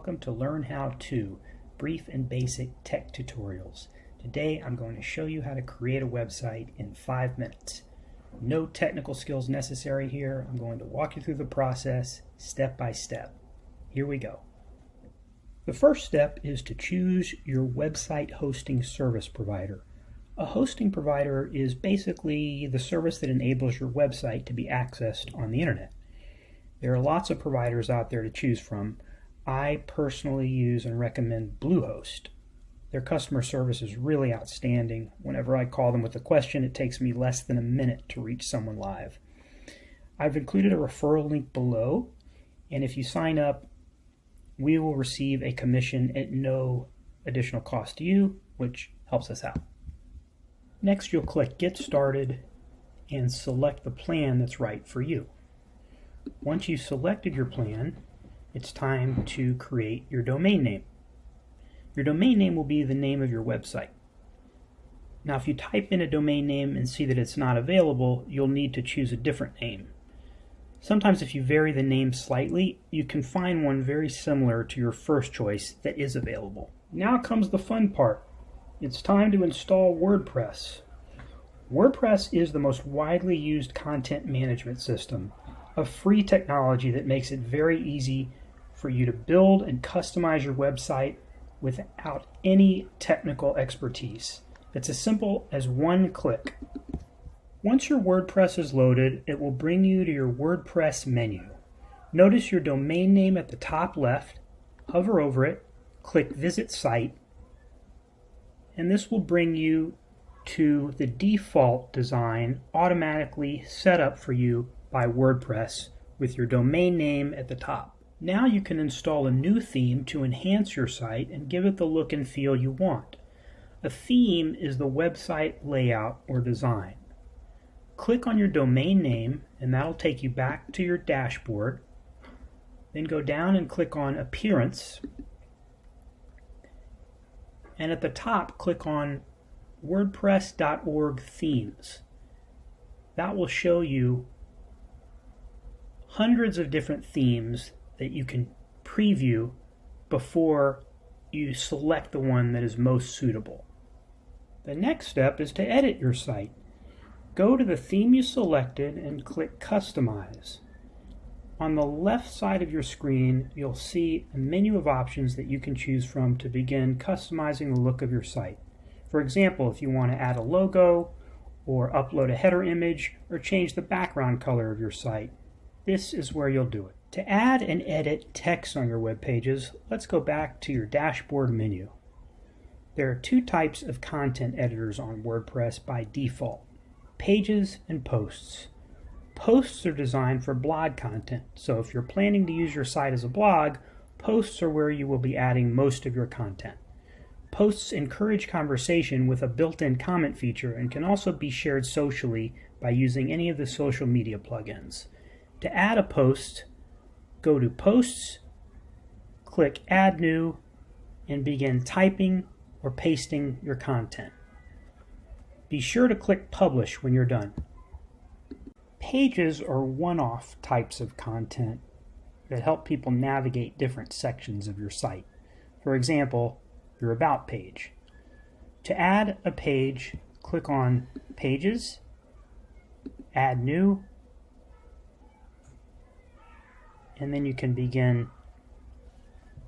Welcome to Learn How To, brief and basic tech tutorials. Today I'm going to show you how to create a website in 5 minutes. No technical skills necessary here. I'm going to walk you through the process step by step. Here we go. The first step is to choose your website hosting service provider. A hosting provider is basically the service that enables your website to be accessed on the internet. There are lots of providers out there to choose from. I personally use and recommend Bluehost. Their customer service is really outstanding. Whenever I call them with a question, it takes me less than a minute to reach someone live. I've included a referral link below, and if you sign up, we will receive a commission at no additional cost to you, which helps us out. Next, you'll click Get Started and select the plan that's right for you. Once you've selected your plan, it's time to create your domain name. Your domain name will be the name of your website. Now, if you type in a domain name and see that it's not available, you'll need to choose a different name. Sometimes if you vary the name slightly, you can find one very similar to your first choice that is available. Now comes the fun part. It's time to install WordPress. WordPress is the most widely used content management system, a free technology that makes it very easy for you to build and customize your website without any technical expertise. It's as simple as one click. Once your WordPress is loaded, it will bring you to your WordPress menu. Notice your domain name at the top left, hover over it, click Visit Site, and this will bring you to the default design automatically set up for you by WordPress with your domain name at the top. Now you can install a new theme to enhance your site and give it the look and feel you want. A theme is the website layout or design. Click on your domain name and that'll take you back to your dashboard. Then go down and click on Appearance. And at the top, click on WordPress.org Themes. That will show you hundreds of different themes that you can preview before you select the one that is most suitable. The next step is to edit your site. Go to the theme you selected and click Customize. On the left side of your screen, you'll see a menu of options that you can choose from to begin customizing the look of your site. For example, if you want to add a logo, or upload a header image, or change the background color of your site, this is where you'll do it. To add and edit text on your web pages, let's go back to your dashboard menu. There are two types of content editors on WordPress by default: Pages and Posts. Posts are designed for blog content, so if you're planning to use your site as a blog, posts are where you will be adding most of your content. Posts encourage conversation with a built-in comment feature and can also be shared socially by using any of the social media plugins. To add a post, go to Posts, click Add New, and begin typing or pasting your content. Be sure to click Publish when you're done. Pages are one-off types of content that help people navigate different sections of your site. For example, your About page. To add a page, click on Pages, Add New, and then you can begin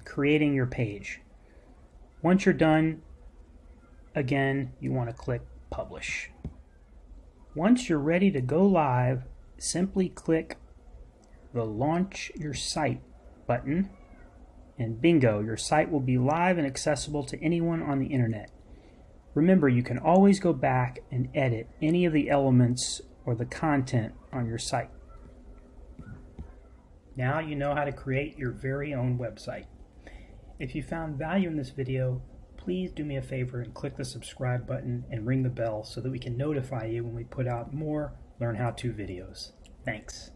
creating your page. Once you're done, again, you want to click Publish. Once you're ready to go live, simply click the Launch Your Site button, and bingo, your site will be live and accessible to anyone on the internet. Remember, you can always go back and edit any of the elements or the content on your site. Now you know how to create your very own website. If you found value in this video, please do me a favor and click the subscribe button and ring the bell so that we can notify you when we put out more Learn How To videos. Thanks.